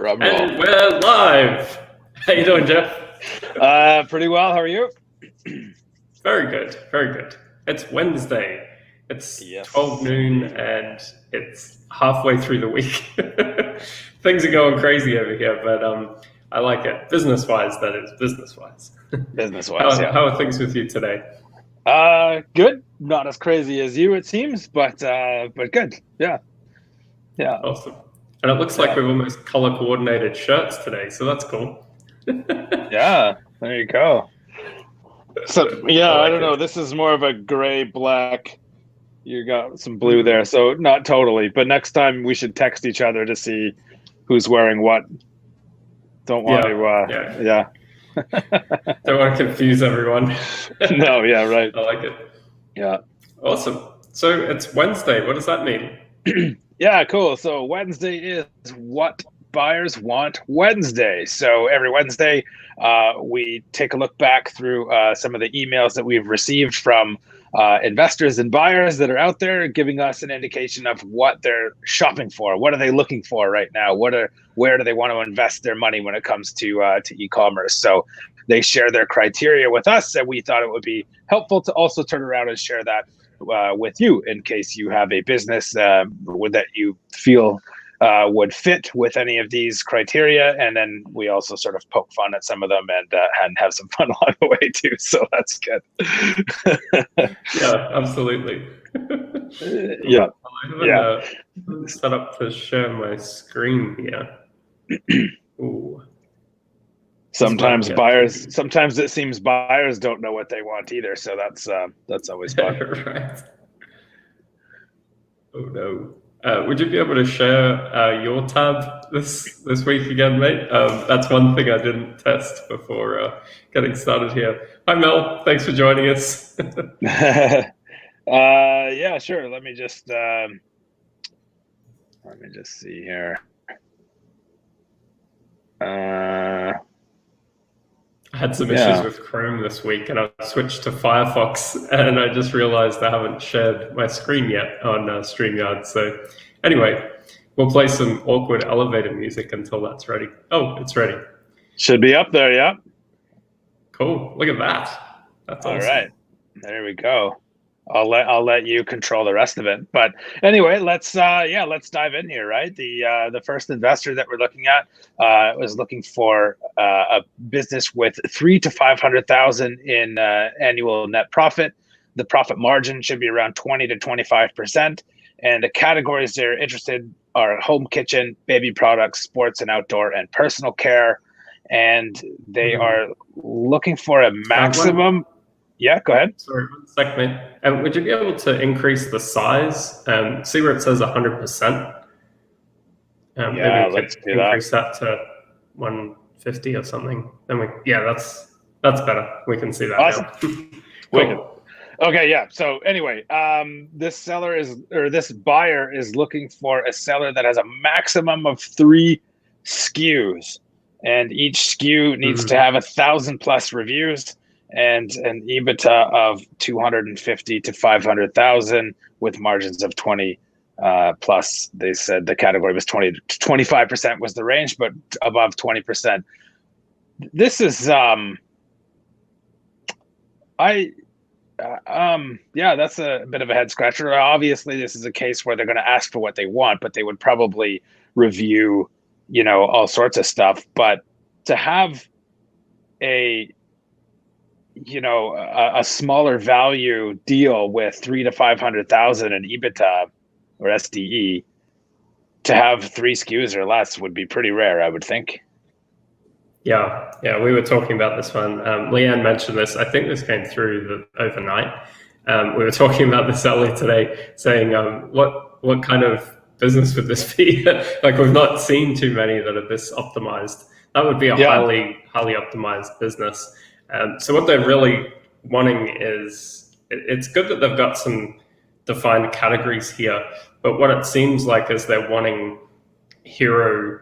Drum roll. And we're live. How you doing, Jeff? Pretty well. How are you? Very good, very good. It's Wednesday. It's Yes. 12 noon and it's halfway through the week. Things are going crazy over here, but I like it. Business-wise, that is, business-wise. Business-wise, yeah. How are things with you today? Good. Not as crazy as you, it seems, but good. Yeah. Awesome. And it looks like we've almost color-coordinated shirts today, so that's cool. Yeah, there you go. So, I don't know. This is more of a gray-black. You got some blue there, so not totally. But next time we should text each other to see who's wearing what. Don't want to, Don't want to confuse everyone. No, yeah, right. I like it. Yeah. Awesome. So it's Wednesday. What does that mean? Yeah, cool. So Wednesday is What Buyers Want Wednesday. So every Wednesday, we take a look back through some of the emails that we've received from investors and buyers that are out there, giving us an indication of what they're shopping for. What are they looking for right now? Where do they want to invest their money when it comes to e-commerce? So they share their criteria with us, and we thought it would be helpful to also turn around and share that with you in case you have a business that you feel would fit with any of these criteria. And then we also sort of poke fun at some of them and have some fun along the way too. So that's good. Yeah, absolutely. Yeah. Set up to share my screen here. Ooh. Sometimes it seems buyers don't know what they want either. So that's always fun. Right. Oh no. Would you be able to share your tab this week again, mate? That's one thing I didn't test before getting started here. Hi, Mel. Thanks for joining us. Yeah, sure. Let me just see here. I had some issues with Chrome this week, and I switched to Firefox, and I just realized I haven't shared my screen yet on StreamYard. So anyway, we'll play some awkward elevator music until that's ready. Oh, it's ready. Should be up there, yeah. Cool. Look at that. That's awesome. All right. There we go. I'll let you control the rest of it. But anyway, let's dive in here, right? The first investor that we're looking at was looking for a business with $300,000 to $500,000 in annual net profit. The profit margin should be around 20 to 25%, and the categories they're interested are home kitchen, baby products, sports and outdoor, and personal care. And they are looking for a maximum. Yeah, go ahead. Sorry, 1 second, mate. Would you be able to increase the size? See where it says 100%? Yeah, let's do that. Increase that to 150 or something. Then that's better. We can see that awesome. Now. Cool. Okay, yeah. So anyway, this buyer is looking for a seller that has a maximum of 3 SKUs, and each SKU needs to have 1,000+ reviews and an EBITDA of 250 to 500,000 with margins of 20 plus. They said the category was 20 to 25% was the range, but above 20%. This is that's a bit of a head scratcher. Obviously, this is a case where they're going to ask for what they want, but they would probably review, all sorts of stuff. But to have a smaller value deal with 300,000 to 500,000 in EBITDA or SDE, to have 3 SKUs or less would be pretty rare, I would think. Yeah, we were talking about this one. Leanne mentioned this. I think this came through overnight. We were talking about this earlier today, saying what kind of business would this be? Like, we've not seen too many that are this optimized. That would be a highly optimized business. So what they're really wanting is, it's good that they've got some defined categories here, but what it seems like is they're wanting hero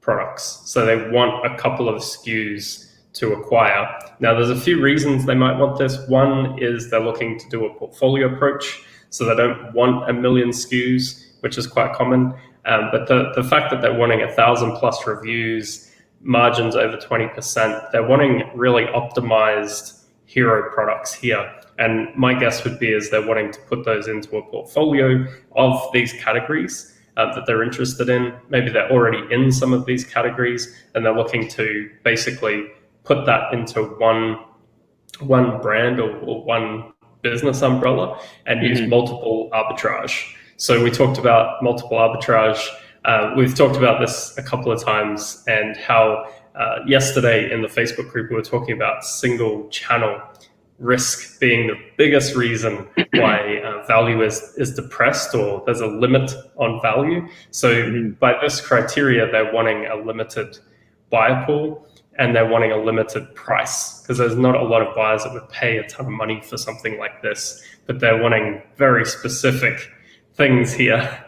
products. So they want a couple of SKUs to acquire. Now, there's a few reasons they might want this. One is they're looking to do a portfolio approach, so they don't want a million SKUs, which is quite common. But the fact that they're wanting 1,000 plus reviews, margins over 20%, they're wanting really optimized hero products here. And my guess would be is they're wanting to put those into a portfolio of these categories that they're interested in. Maybe they're already in some of these categories and they're looking to basically put that into one brand or one business umbrella and use multiple arbitrage. So we talked about multiple arbitrage. We've talked about this a couple of times, and how yesterday in the Facebook group we were talking about single channel risk being the biggest reason why value is depressed, or there's a limit on value. So by this criteria, they're wanting a limited buyer pool and they're wanting a limited price, because there's not a lot of buyers that would pay a ton of money for something like this, but they're wanting very specific things here.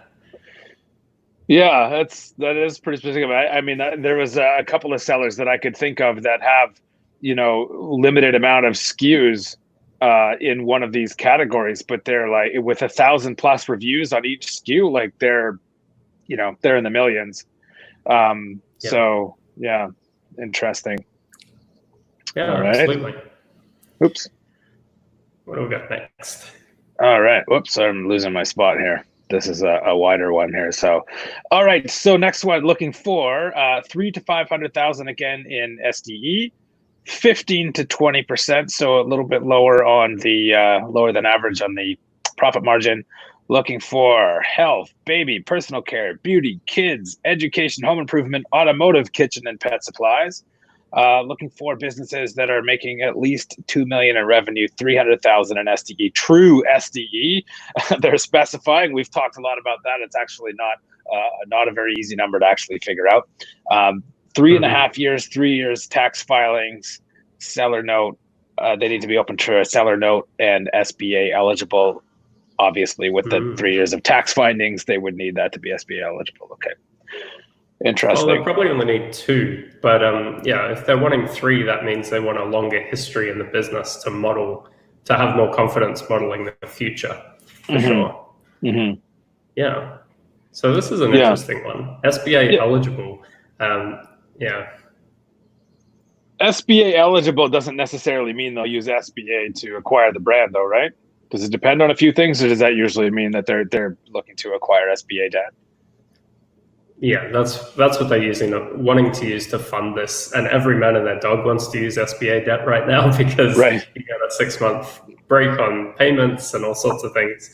Yeah, that is pretty specific. I mean, there was a couple of sellers that I could think of that have, limited amount of SKUs in one of these categories, but they're like with 1,000 plus reviews on each SKU, like they're in the millions. So yeah, interesting. Yeah, all right. Absolutely. Oops. What do we got next? All right. Whoops, I'm losing my spot here. This is a wider one here. So, all right. So next one, looking for 300,000 to 500,000 again in SDE, 15 to 20%. So a little bit lower on the lower than average on the profit margin. Looking for health, baby, personal care, beauty, kids, education, home improvement, automotive, kitchen and pet supplies. Looking for businesses that are making at least 2 million in revenue, 300,000 in SDE, true SDE. They're specifying. We've talked a lot about that. It's actually not a very easy number to actually figure out. 3.5 years, 3 years tax filings, seller note. They need to be open to a seller note and SBA eligible. Obviously, with the 3 years of tax findings, they would need that to be SBA eligible. Okay. Interesting. Well, they probably only need 2, but if they're wanting 3, that means they want a longer history in the business to model, to have more confidence modeling the future, for sure. Yeah. So this is an interesting one. SBA eligible. SBA eligible doesn't necessarily mean they'll use SBA to acquire the brand, though, right? Does it depend on a few things, or does that usually mean that they're looking to acquire SBA debt? Yeah, that's what they're wanting to use to fund this. And every man and their dog wants to use SBA debt right now because you get a 6-month break on payments and all sorts of things.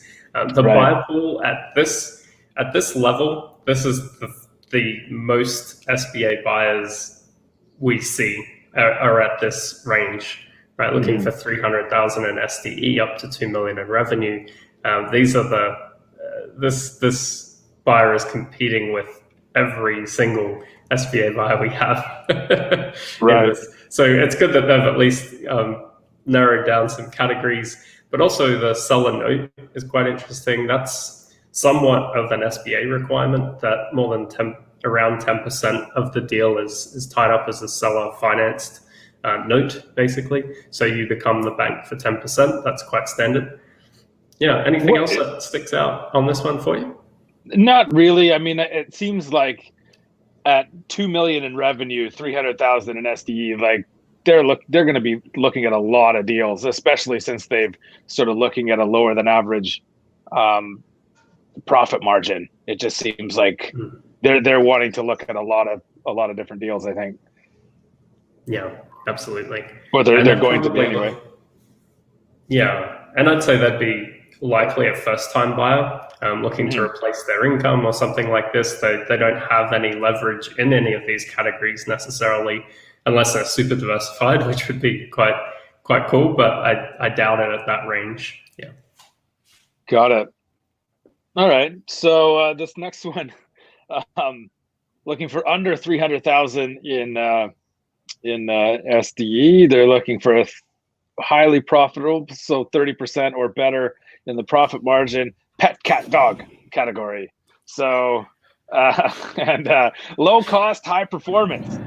The buyer pool at this level, this is the most SBA buyers we see are at this range, right? Looking for 300,000 in SDE up to 2 million in revenue. These are this buyer is competing with every single SBA buyer we have. Right. So it's good that they've at least narrowed down some categories, but also the seller note is quite interesting. That's somewhat of an SBA requirement, that more than around 10% of the deal is tied up as a seller financed note, basically. So you become the bank for 10%. That's quite standard. Yeah. Anything else that sticks out on this one for you? Not really. I mean, it seems like at 2 million in revenue, 300,000 in SDE, like they're going to be looking at a lot of deals, especially since they've sort of looking at a lower than average profit margin. It just seems like they're wanting to look at a lot of different deals, I think. Yeah, absolutely. Well, they're going to be anyway. Yeah, and I'd say that'd be likely a first-time buyer looking to replace their income or something like this. They don't have any leverage in any of these categories necessarily, unless they're super diversified, which would be quite cool. But I doubt it at that range. Yeah. Got it. All right. So this next one, looking for under 300,000 in SDE. They're looking for a highly profitable, so 30% or better in the profit margin, pet, cat, dog category. So and low cost, high performance.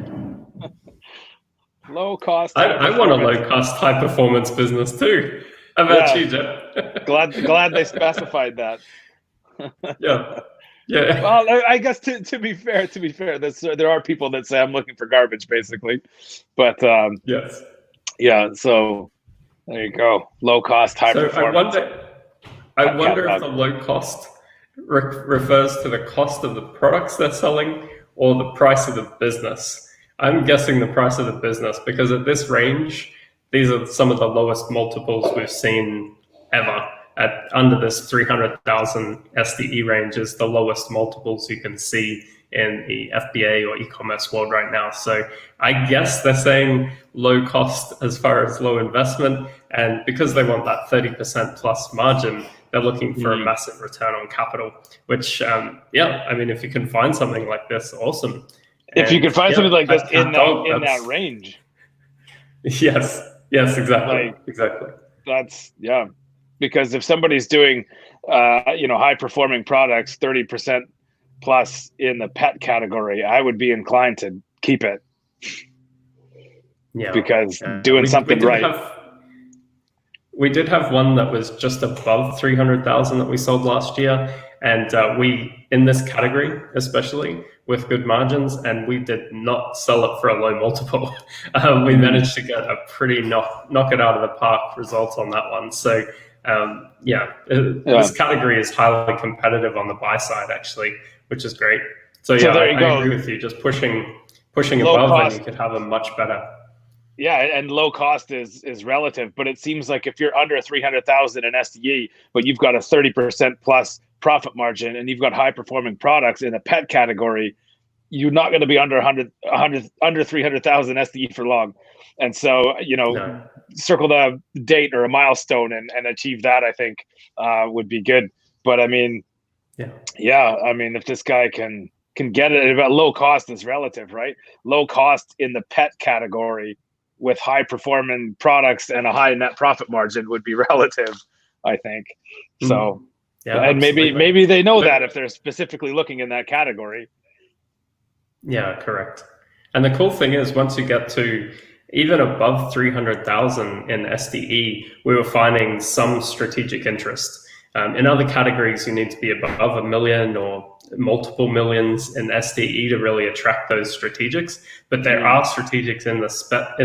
Low cost. I want a low cost, high performance business too. How about you, Jeff? glad they specified that. Yeah. Yeah. Well, I guess to be fair, there are people that say I'm looking for garbage, basically. But Yes. yeah, so there you go. Low cost, high So performance I pet wonder if catalog. the low cost refers to the cost of the products they're selling or the price of the business. I'm guessing the price of the business because at this range, these are some of the lowest multiples we've seen ever. At under this 300,000 SDE range is the lowest multiples you can see in the FBA or e-commerce world right now. So I guess they're saying low cost as far as low investment. And because they want that 30% plus margin, they're looking for a massive return on capital, which, yeah, I mean, if you can find something like this, awesome. If you And can find yeah, something like this in dog, that range, yes, yes, exactly, like exactly. that's yeah. Because if somebody's doing, high performing products, 30% plus in the pet category, I would be inclined to keep it. Yeah, because doing something right. We did have one that was just above 300,000 that we sold last year, and we in this category especially with good margins, and we did not sell it for a low multiple. We managed to get a pretty knock it out of the park result on that one. So this category is highly competitive on the buy side actually, which is great. So yeah, there you I go. agree with you. Just pushing Low above, cost, and you could have a much better. yeah, and low cost is relative, but it seems like if you're under 300,000 in SDE, but you've got a 30% plus profit margin and you've got high performing products in the pet category, you're not going to be under 100 under 300,000 SDE for long. And so, No. circle the date or a milestone and achieve that, I think would be good. But I mean, yeah, I mean, if this guy can get it about low cost is relative, right? Low cost in the pet category with high performing products and a high net profit margin would be relative, I think. So, yeah, and absolutely. maybe they know that if they're specifically looking in that category. Yeah, correct. And the cool thing is, once you get to even above 300,000 in SDE, we were finding some strategic interest. In other categories, you need to be above 1 million or multiple millions in SDE to really attract those strategics. But there are strategics in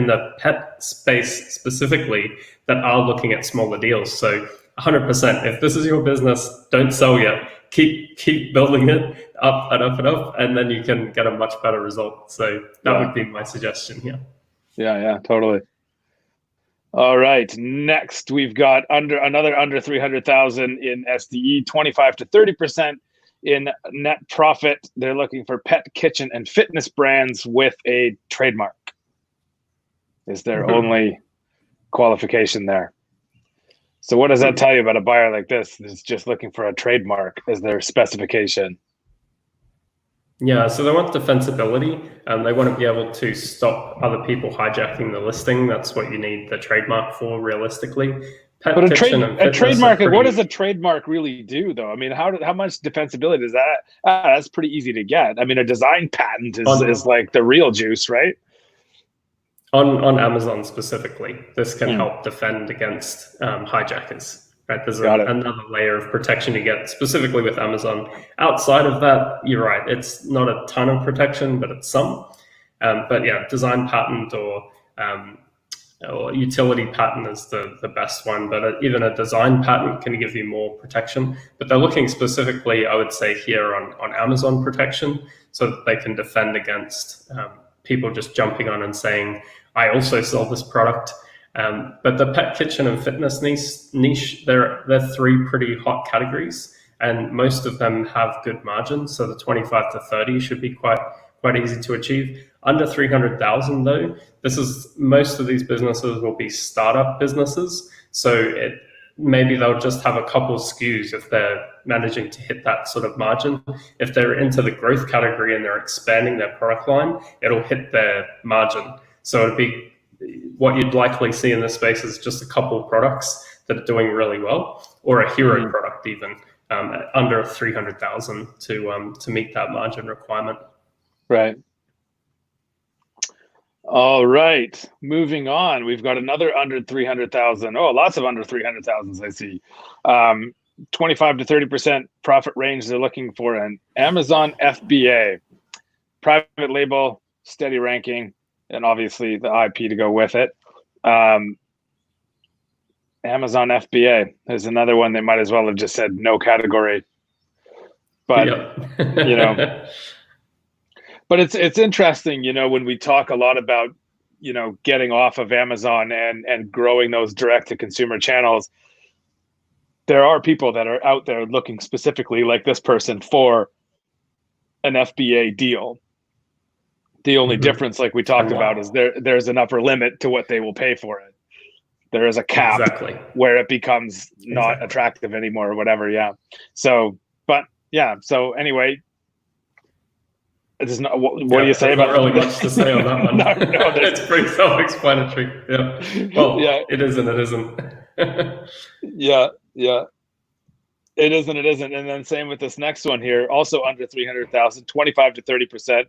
the pet space specifically that are looking at smaller deals. So 100%, if this is your business, don't sell yet. Keep building it up and up and up, and then you can get a much better result. So that would be my suggestion here. Yeah, totally. All right. Next, we've got under 300,000 in SDE, 25 to 30% in net profit. They're looking for pet, kitchen, and fitness brands with a trademark. Is their only qualification there. So what does that tell you about a buyer like this that's just looking for a trademark as their specification? Yeah, so they want defensibility, and they want to be able to stop other people hijacking the listing. That's what you need the trademark for, realistically. But a trademark, what does a trademark really do, though? I mean, how much defensibility is that? That's pretty easy to get. I mean, a design patent is like the real juice, right? On Amazon specifically, this can help defend against hijackers. Right? There's another layer of protection you get specifically with Amazon. Outside of that, you're right. It's not a ton of protection, but it's some. But yeah, design patent or utility patent is the best one. But even a design patent can give you more protection. But they're looking specifically, I would say, here on Amazon protection so that they can defend against people just jumping on and saying, I also sell this product. But the pet, kitchen, and fitness niche, they're three pretty hot categories, and most of them have good margins. So the 25 to 30 should be quite easy to achieve. Under 300,000 though, most of these businesses will be startup businesses. So maybe they'll just have a couple SKUs if they're managing to hit that sort of margin. If they're into the growth category and they're expanding their product line, it'll hit their margin. So it'd be what you'd likely see in this space is just a couple of products that are doing really well, or a hero product even under 300,000 to meet that margin requirement. Right. All right. Moving on, we've got another under 300,000. Oh, lots of under 300,000s I see. 25 to 30% profit range they're looking for an Amazon FBA, private label, steady ranking, and obviously the IP to go with it. Amazon FBA is another one. They might as well have just said no category. But but it's interesting, when we talk a lot about, getting off of Amazon and growing those direct to consumer channels. There are people that are out there looking specifically, like this person, for an FBA deal. The only difference, like we talked about, is there's an upper limit to what they will pay for it. There is a cap where it becomes not attractive anymore or whatever. Yeah. So, but yeah. So anyway, it is not. What do you say about? Not really much to say on that one. No, it's pretty self-explanatory. Yeah. Well, yeah. It is and it isn't. Yeah. It is and it isn't. And then same with this next one here, also under 300,000, 25 to 30%.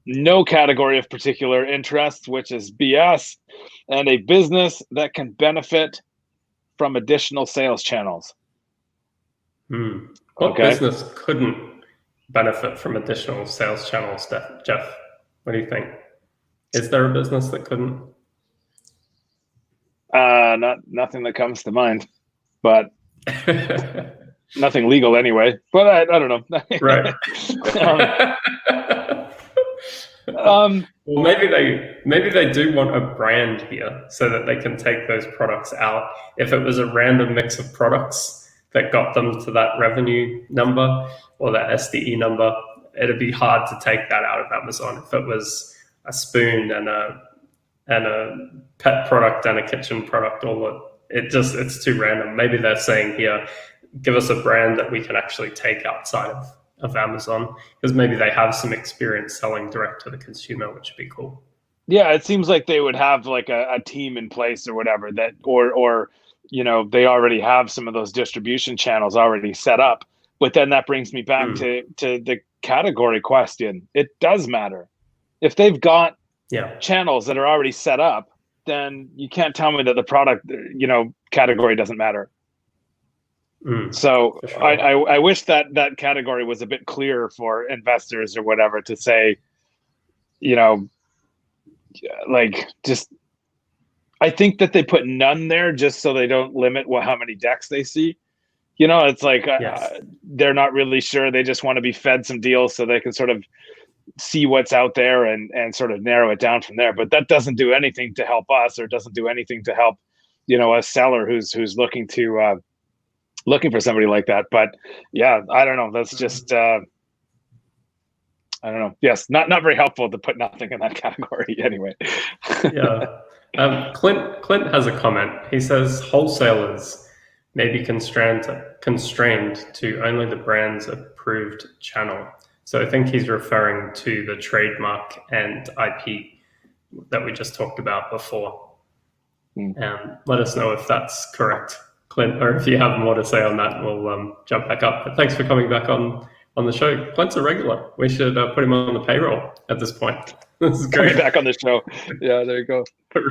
No category of particular interest, which is BS, and a business that can benefit from additional sales channels. What business couldn't benefit from additional sales channels, Jeff? What do you think? Is there a business that couldn't? Nothing that comes to mind, but nothing legal anyway. But I don't know. Right. Well, maybe they do want a brand here so that they can take those products out. If it was a random mix of products that got them to that revenue number or that SDE number, it'd be hard to take that out of Amazon. If it was a spoon and a pet product and a kitchen product, it's too random. Maybe they're saying here, give us a brand that we can actually take outside of Amazon, because maybe they have some experience selling direct to the consumer, which would be cool. Yeah, it seems like they would have like a team in place or whatever that, or they already have some of those distribution channels already set up. But then that brings me back to the category question. It does matter. If they've got channels that are already set up, then you can't tell me that the product, category doesn't matter. So sure. I wish that category was a bit clearer for investors or whatever to say, I think that they put none there just so they don't limit how many decks they see. It's like they're not really sure. They just want to be fed some deals so they can sort of see what's out there and sort of narrow it down from there. But that doesn't do anything to help us, or doesn't do anything to help, a seller who's looking for somebody like that. But yeah, I don't know. That's just, I don't know. Yes. Not very helpful to put nothing in that category anyway. Yeah. Clint has a comment. He says wholesalers may be constrained to only the brand's approved channel. So I think he's referring to the trademark and IP that we just talked about before. Let us know if that's correct, Clint, or if you have more to say on that, we'll jump back up. But thanks for coming back on the show. Clint's a regular. We should put him on the payroll at this point. This is great. Coming back on the show. Yeah, there you go.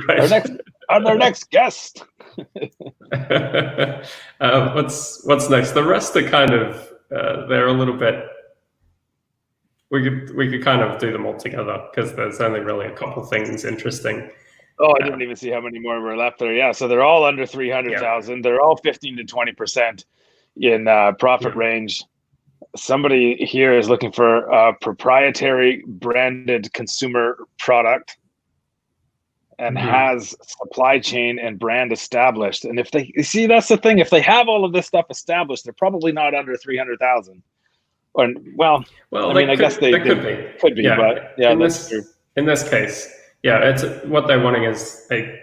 Right. Our next guest. What's next? The rest are kind of they're a little bit. We could kind of do them all together because there's only really a couple things interesting. Oh, I didn't even see how many more were left there. Yeah, so they're all under 300,000. They're all 15 to 20% in profit range. Somebody here is looking for a proprietary branded consumer product and has supply chain and brand established. And if they see, that's the thing. If they have all of this stuff established, they're probably not under 300,000. Or I guess they could be, yeah. But yeah, that's true. In this case, yeah, it's what they're wanting is they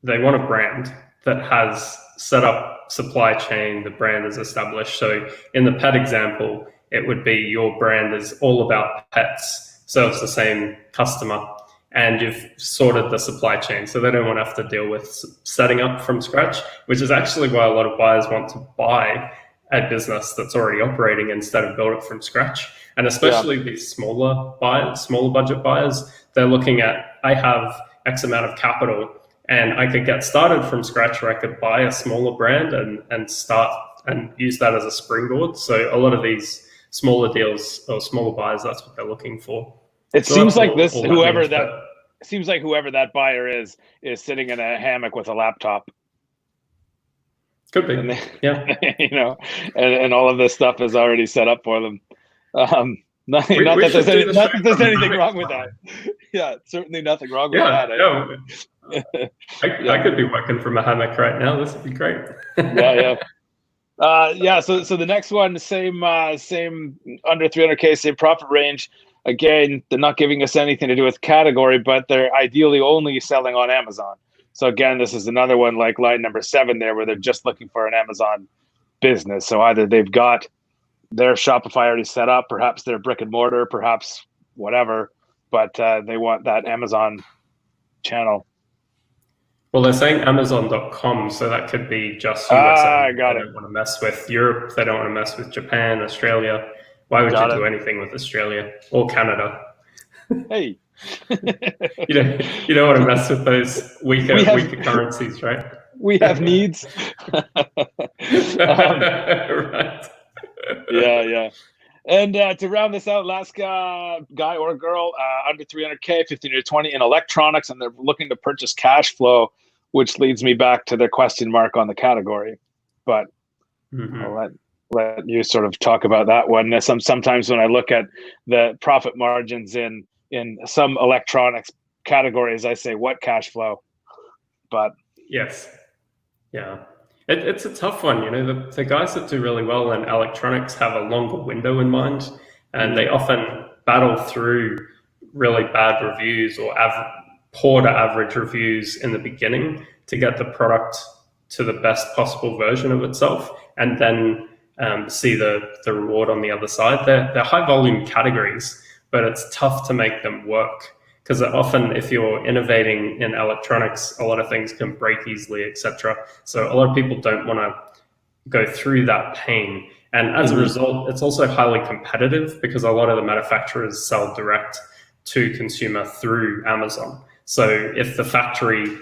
want a brand that has set up supply chain, the brand is established. So in the pet example, it would be your brand is all about pets, serves the same customer, and you've sorted the supply chain. So they don't want to have to deal with setting up from scratch, which is actually why a lot of buyers want to buy a business that's already operating instead of build it from scratch. And especially these smaller budget buyers, they're looking at, I have X amount of capital and I could get started from scratch, or I could buy a smaller brand and start and use that as a springboard. So a lot of these smaller deals or smaller buyers, that's what they're looking for. It So seems that's like all, this all that whoever means, that but seems like whoever that buyer is sitting in a hammock with a laptop. could be, And they, yeah. you know, and all of this stuff is already set up for them. Not We that should do the not show that there's from anything hammock wrong with time. that. Yeah, certainly nothing wrong with Yeah, that. no, I could be working from a hammock right now. This would be great. Yeah. So the next one, same under 300K, same profit range. Again, they're not giving us anything to do with category, but they're ideally only selling on Amazon. So again, this is another one like line number 7 there, where they're just looking for an Amazon business. So either they've got their Shopify already set up, perhaps they're brick and mortar, perhaps whatever, but they want that Amazon channel. Well, they're saying Amazon.com, so that could be just USA. I got they it. don't want to mess with Europe. They don't want to mess with Japan, Australia. Why would you do anything with Australia or Canada? Hey, you don't want to mess with those weaker currencies, right? We have needs. Right. Yeah. And to round this out, last guy or girl under 300K, 15 to 20 in electronics, and they're looking to purchase cash flow, which leads me back to the question mark on the category. But I'll let you sort of talk about that one. Sometimes when I look at the profit margins in some electronics categories, I say, what cash flow? But yes, yeah. It's a tough one, the guys that do really well in electronics have a longer window in mind, and they often battle through really bad reviews or poor to average reviews in the beginning to get the product to the best possible version of itself, and then see the reward on the other side. They're high volume categories, but it's tough to make them work. Because often if you're innovating in electronics, a lot of things can break easily, etc. So a lot of people don't want to go through that pain. And as a result, it's also highly competitive because a lot of the manufacturers sell direct to consumer through Amazon. So if the factory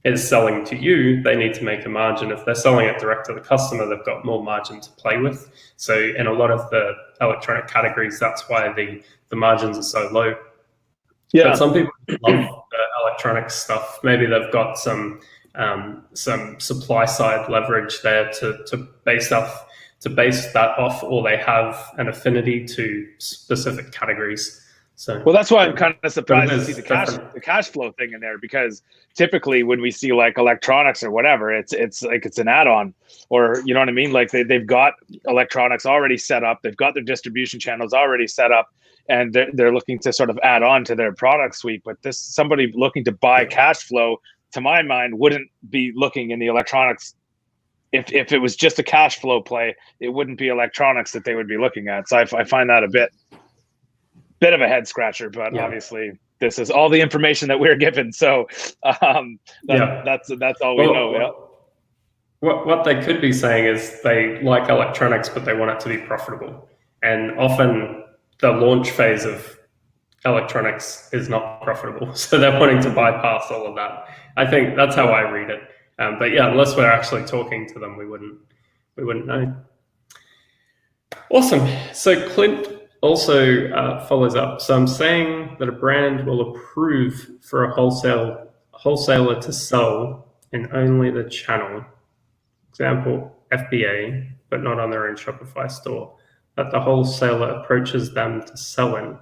is selling to you, they need to make a margin. If they're selling it direct to the customer, they've got more margin to play with. So in a lot of the electronic categories, that's why the margins are so low. Yeah. But some people love the electronics stuff. Maybe they've got some supply side leverage there to base that off, or they have an affinity to specific categories. So, well, that's why I'm kind of surprised to see the cash flow thing in there, because typically when we see like electronics or whatever, it's like it's an add-on, or you know what I mean? Like they've got electronics already set up, they've got their distribution channels already set up, and they're looking to sort of add on to their product suite. But somebody looking to buy cash flow, to my mind, wouldn't be looking in the electronics. If it was just a cash flow play, it wouldn't be electronics that they would be looking at. So I find that a bit of a head scratcher, but obviously this is all the information that we're given. So that's all we know. Yeah. What they could be saying is they like electronics, but they want it to be profitable. And often the launch phase of electronics is not profitable. So they're wanting to bypass all of that. I think that's how I read it. But yeah, unless we're actually talking to them, we wouldn't know. Awesome. So Clint also follows up. So I'm saying that a brand will approve for a wholesaler to sell in only the channel, example FBA, but not on their own Shopify store, that the wholesaler approaches them to sell in,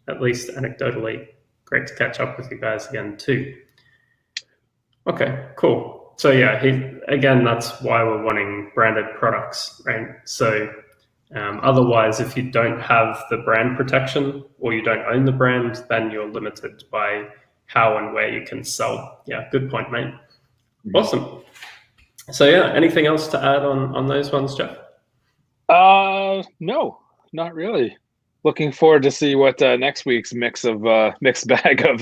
at least anecdotally. Great to catch up with you guys again too. Okay, cool. So yeah, again, that's why we're wanting branded products, right? So otherwise, if you don't have the brand protection or you don't own the brand, then you're limited by how and where you can sell. Yeah, good point, mate. Awesome. So yeah, anything else to add on those ones, Jeff? No, not really. Looking forward to see what next week's mixed bag of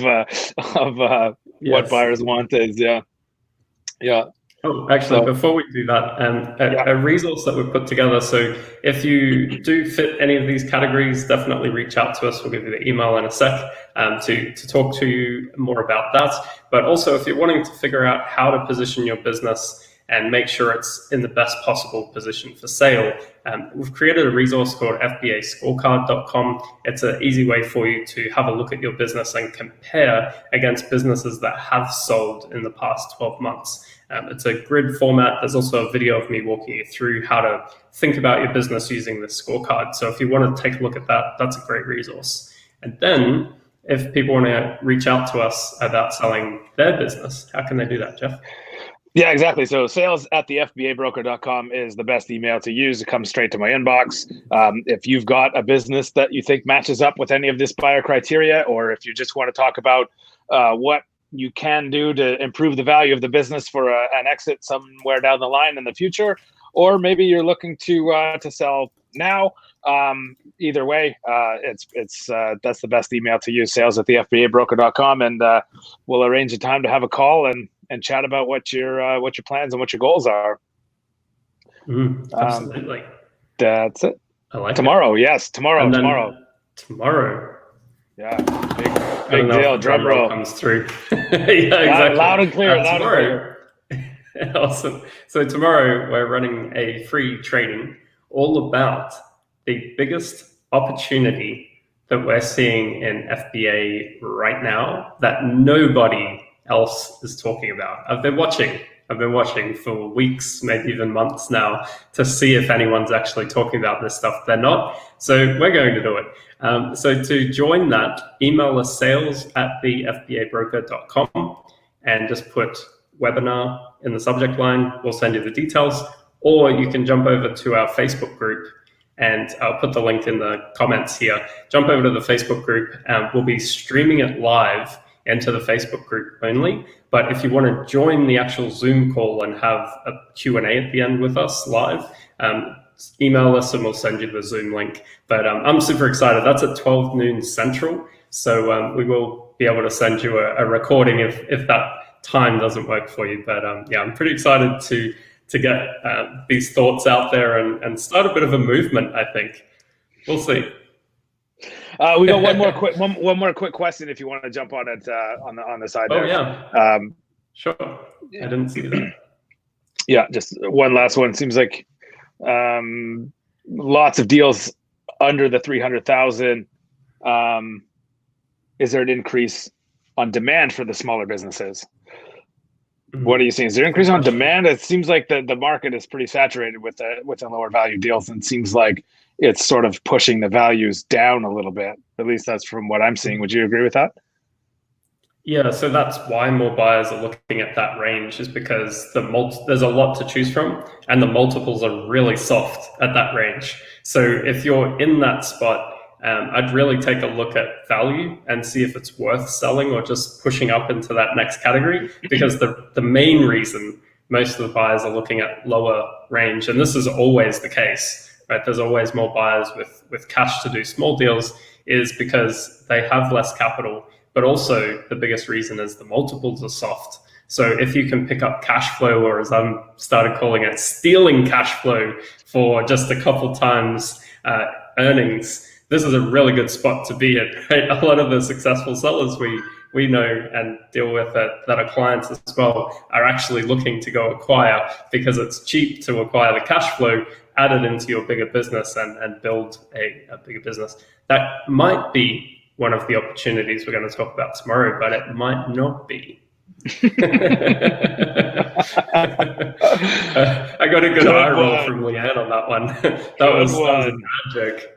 Yes. what buyers want is. Yeah. Oh, actually, before we do that, a resource that we've put together. So if you do fit any of these categories, definitely reach out to us. We'll give you the email in a sec to talk to you more about that. But also, if you're wanting to figure out how to position your business and make sure it's in the best possible position for sale, we've created a resource called FBAscorecard.com. It's an easy way for you to have a look at your business and compare against businesses that have sold in the past 12 months. It's a grid format. There's also a video of me walking you through how to think about your business using this scorecard. So if you want to take a look at that, that's a great resource. And then if people want to reach out to us about selling their business, how can they do that, Jeff? Yeah, exactly. So sales@thefbabroker.com is the best email to use. It comes straight to my inbox. If you've got a business that you think matches up with any of this buyer criteria, or if you just want to talk about what you can do to improve the value of the business for an exit somewhere down the line in the future, or maybe you're looking to sell now. Either way, that's the best email to use, sales@thefbabroker.com, and we'll arrange a time to have a call and chat about what your plans and what your goals are. Absolutely. That's it. I like tomorrow. It. Yes, tomorrow. Tomorrow. Yeah, big deal. Drum roll comes through. Yeah, exactly. Loud and clear. Loud tomorrow, and clear. Awesome. So tomorrow we're running a free training all about the biggest opportunity that we're seeing in FBA right now that nobody else is talking about. I've been watching for weeks, maybe even months now, to see if anyone's actually talking about this stuff. They're not. So we're going to do it. So to join that, email us sales@thefbabroker.com and just put webinar in the subject line. We'll send you the details. Or you can jump over to our Facebook group, and I'll put the link in the comments here. Jump over to the Facebook group, and we'll be streaming it live into the Facebook group only. But if you want to join the actual Zoom call and have a Q&A at the end with us live, email us and we'll send you the Zoom link. But I'm super excited. That's at 12 noon Central. So we will be able to send you a recording if that time doesn't work for you. But yeah, I'm pretty excited to get these thoughts out there and start a bit of a movement, I think. We'll see. We got one more quick question if you want to jump on it on the side there. Oh yeah. Sure. I didn't see that. Yeah, just one last one. Seems like lots of deals under the 300,000. Is there an increase on demand for the smaller businesses? What are you seeing? Is there an increase on demand? It seems like the market is pretty saturated with the lower value deals, and it seems like it's sort of pushing the values down a little bit. At least that's from what I'm seeing. Would you agree with that? Yeah, so that's why more buyers are looking at that range, is because there's a lot to choose from, and the multiples are really soft at that range. So if you're in that spot, I'd really take a look at value and see if it's worth selling or just pushing up into that next category, because the main reason most of the buyers are looking at lower range, and this is always the case, right? There's always more buyers with cash to do small deals, is because they have less capital, but also the biggest reason is the multiples are soft. So if you can pick up cash flow, or as I'm started calling it, stealing cash flow for just a couple times earnings, this is a really good spot to be in, right? A lot of the successful sellers we know and deal with that are clients as well are actually looking to go acquire, because it's cheap to acquire the cash flow, add it into your bigger business and build a bigger business. That might be one of the opportunities we're going to talk about tomorrow, but it might not be. I got a good eye roll from Leanne on that one. That was a bad joke.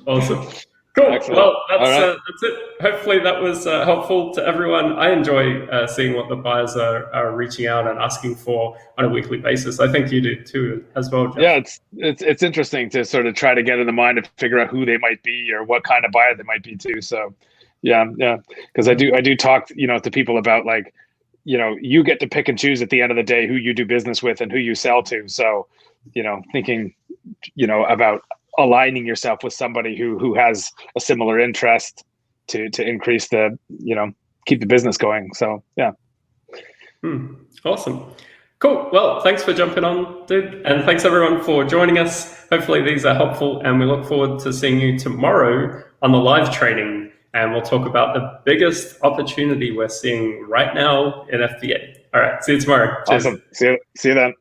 Awesome. Cool. Excellent. Well, that's it. Hopefully that was helpful to everyone. I enjoy seeing what the buyers are reaching out and asking for on a weekly basis. I think you do too as well, Jeff. Yeah, it's interesting to sort of try to get in the mind and figure out who they might be or what kind of buyer they might be too. So yeah, because I do talk, to people about, like, you get to pick and choose at the end of the day who you do business with and who you sell to. So, thinking, about aligning yourself with somebody who has a similar interest to increase the, keep the business going. So yeah. Awesome. Cool. Well, thanks for jumping on, dude. And thanks everyone for joining us. Hopefully these are helpful, and we look forward to seeing you tomorrow on the live training. And we'll talk about the biggest opportunity we're seeing right now in FBA. All right. See you tomorrow. Cheers. Awesome. See you then.